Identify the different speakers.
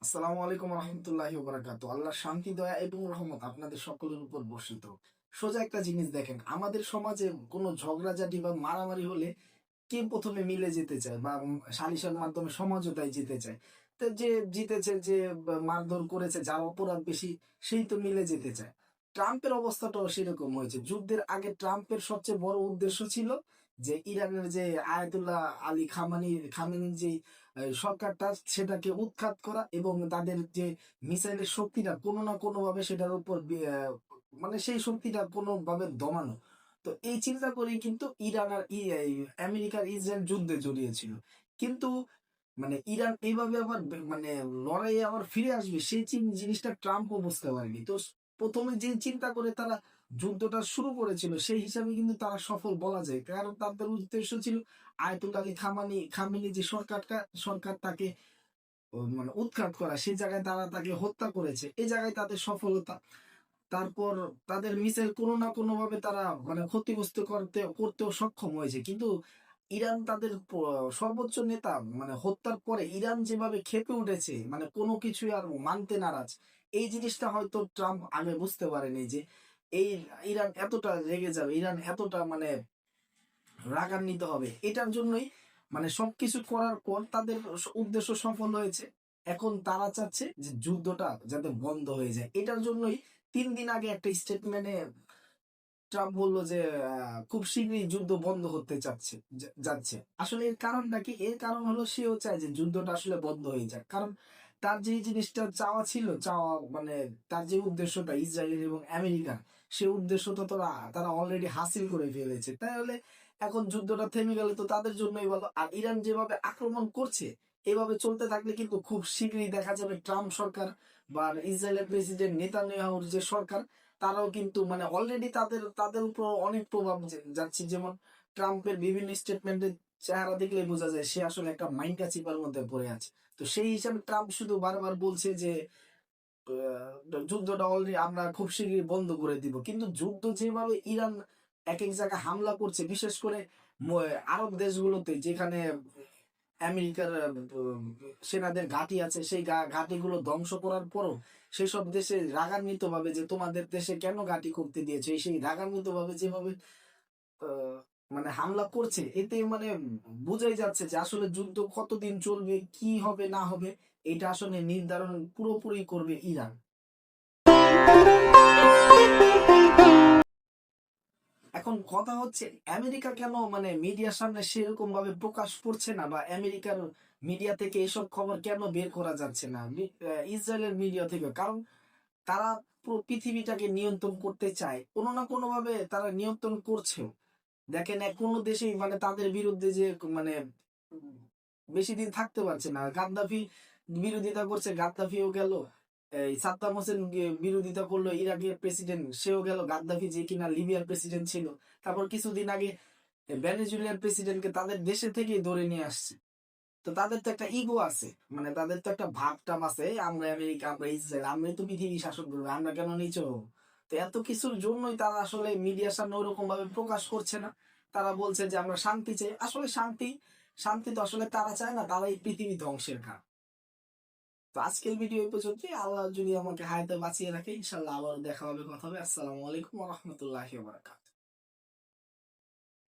Speaker 1: আসসালামু আলাইকুম রহমতুল্লাহি বারাকাতু। আল্লাহ শান্তি দয়া এবং রহমত আপনাদের সকলের উপর বর্ষিত। সোজা একটা জিনিস দেখেন, আমাদের সমাজে কোনো ঝগড়াঝাটি বা মারামারি হলে কে প্রথমে মিলে যেতে চায় বা সালিশের মাধ্যমে সমঝোতায় যেতে চায়। তো যে জিতেছে, যে মারধর করেছে, যার অপরাধ বেশি, সেই তো মিলে যেতে চায়। ট্রাম্পের অবস্থাটাও সেরকম হয়েছে। যুদ্ধের আগে ট্রাম্পের সবচেয়ে বড় উদ্দেশ্য ছিল যে ইরানের যে আয়াতুল্লাহ আলী খামেনির যে সরকারটা, সেটাকে উৎখাত করা এবং তাদের যে মিসাইলের শক্তিটা কোনো না কোনো ভাবে সেটার উপর মানে সেই শক্তিটা কোনো ভাবে দমানো। তো এই চিন্তা করেই কিন্তু ইরান আর এই আমেরিকার ইসরায়েল যুদ্ধে জড়িয়েছিল। কিন্তু মানে ইরান এইভাবে আবার মানে লড়াইয়ে আবার ফিরে আসবে সেই জিনিসটা ট্রাম্পও বুঝতে পারেনি। তো প্রথমে যে চিন্তা করে তারা যুদ্ধটা শুরু করেছিল সেই হিসাবে কিন্তু তারা সফল বলা যায়, কারণ তাদের উদ্দেশ্য ছিল আয়াতুল্লাহ আলী খামেনি যে সরকার তাকে মানে উৎখাত করা। সেই জায়গায় তারা তাকে হত্যা করেছে, এই জায়গায় তাদের সফলতা। তারপর তাদের মিসাইল কোনো না কোনো ভাবে তারা মানে ক্ষতিগ্রস্ত করতেও সক্ষম হয়েছে। কিন্তু ইরান তাদের সর্বোচ্চ নেতা মানে হত্যার পরে ইরান যেভাবে ক্ষেপে উঠেছে, মানে কোনো কিছু আর মানতে নারাজ। এই জিনিসটা হয়তো ট্রাম্প আগে বুঝতে পারেনি যে এই ইরান এতটা রেগে যাবে, ইরান এতটা মানে রাগান্বিত হবে। এটার জন্যই মানে সবকিছু করার পর তাদের উদ্দেশ্য সফল হয়েছে। এখন তারা চাচ্ছে যে যুদ্ধটা যাতে বন্ধ হয়ে যায়। এটার জন্যই 3 দিন আগে একটা স্টেটমেন্টে ট্রাম্প বললো যে খুব শীঘ্রই যুদ্ধ বন্ধ হতে যাচ্ছে। আসলে এর কারণটা কি? এর কারণ হলো সেও চায় যে যুদ্ধটা আসলে বন্ধ হয়ে যাক। কারণ তার যে জিনিসটা চাওয়া ছিল, চাওয়া মানে তার যে উদ্দেশ্যটা ইসরায়েল এবং আমেরিকার, সে উদ্দেশ্যটা তারা অলরেডি হাসিল করে ফেলেছে। তাহলে এখন যুদ্ধটা থেমে গেলে তো তাদের জন্যই ভালো। আর ইরান যেভাবে আক্রমণ করছে, এভাবে চলতে থাকলে কিন্তু খুব শীঘ্রই দেখা যাবে ট্রাম্প সরকার বা ইসরায়েলের প্রেসিডেন্ট নেতানিয়াহুর যে সরকার, তারাও কিন্তু মানে অলরেডি তাদের তাদের উপর অনেক প্রভাব যাচ্ছে। যেমন ট্রাম্পের বিভিন্ন স্টেটমেন্টের চেহারা দেখলে বোঝা যায় সে আসলে একটা মাইন্ডা চিপার মধ্যে পড়ে আছে। তো সেই হিসাবে ট্রাম্প শুধু বারবার বলছে যে যুদ্ধটা অলরেডি আমরা খুব শীঘ্রই বন্ধ করে দিব। কিন্তু যুদ্ধ যেভাবে ইরান এক এক জায়গায় হামলা করছে, বিশেষ করে আরব দেশগুলোতে যেখানে আমেরিকার সেনাদের ঘাঁটি আছে, সেই ঘাঁটিগুলো ধ্বংস করার পরও সেসব দেশে রাগান্বিত ভাবে যে তোমাদের দেশে কেন ঘাঁটি করতে দিয়েছে, সেই রাগান্বিত ভাবে যেভাবে আহ, মানে হামলা করছে, এতে মানে বোঝাই যাচ্ছে যে আসলে যুদ্ধ কতদিন চলবে, কি হবে না হবে, এটা আসলে নির্ধারণ পুরোপুরি করবে ইরান। এখন কথা হচ্ছে আমেরিকা কেন মানে মিডিয়ার সামনে সেরকম ভাবে প্রকাশ করছে না, বা আমেরিকার মিডিয়া থেকে এসব খবর কেন বের করা যাচ্ছে না ইসরায়েলের মিডিয়া থেকে? কারণ তারা পুরো পৃথিবীটাকে নিয়ন্ত্রণ করতে চায়, কোনো না কোনো ভাবে তারা নিয়ন্ত্রণ করছেও। দেখেন কোনো দেশেই মানে তাদের বিরুদ্ধে যে মানে উম, বেশি দিন থাকতে পারছে না। গাদ্দাফি বিরোধিতা করছে, গাদ্দাফিও গেল। এই সাদ্দাম হোসেন বিরোধিতা করলো, ইরাকের প্রেসিডেন্ট সেও গেল। গাদ্দাফি যে কিনা লিবিয়ার প্রেসিডেন্ট ছিল, তারপর কিছুদিন আগে ভেনেজুয়েলার প্রেসিডেন্টকে তাদের দেশে থেকেই ধরে নিয়ে আসছে। তো তাদের তো একটা ইগো আছে, মানে তাদের তো একটা ভাবটাম আছে, আমরা আমেরিকা, আমরা ইসরায়েল, আমরা তো পৃথিবী শাসন করবো, আমরা কেন নিচু হবো? তো এত কিছুর জন্যই তারা আসলে মিডিয়ার সামনে ওরকম ভাবে প্রকাশ করছে না। তারা বলছে যে আমরা শান্তি চাই। আসলে শান্তি শান্তি তো আসলে তারা চায় না, তারা এই পৃথিবী ধ্বংসের কারণ। তো আজকের ভিডিও এই পর্যন্তই। আল্লাহ যদি আমাকে হায়াতে বাঁচিয়ে রাখে, ইনশাল্লাহ আবার দেখা হবে, কথা হবে। আসসালামু আলাইকুম ওয়া রাহমাতুল্লাহি ওয়া বারাকাতুহু।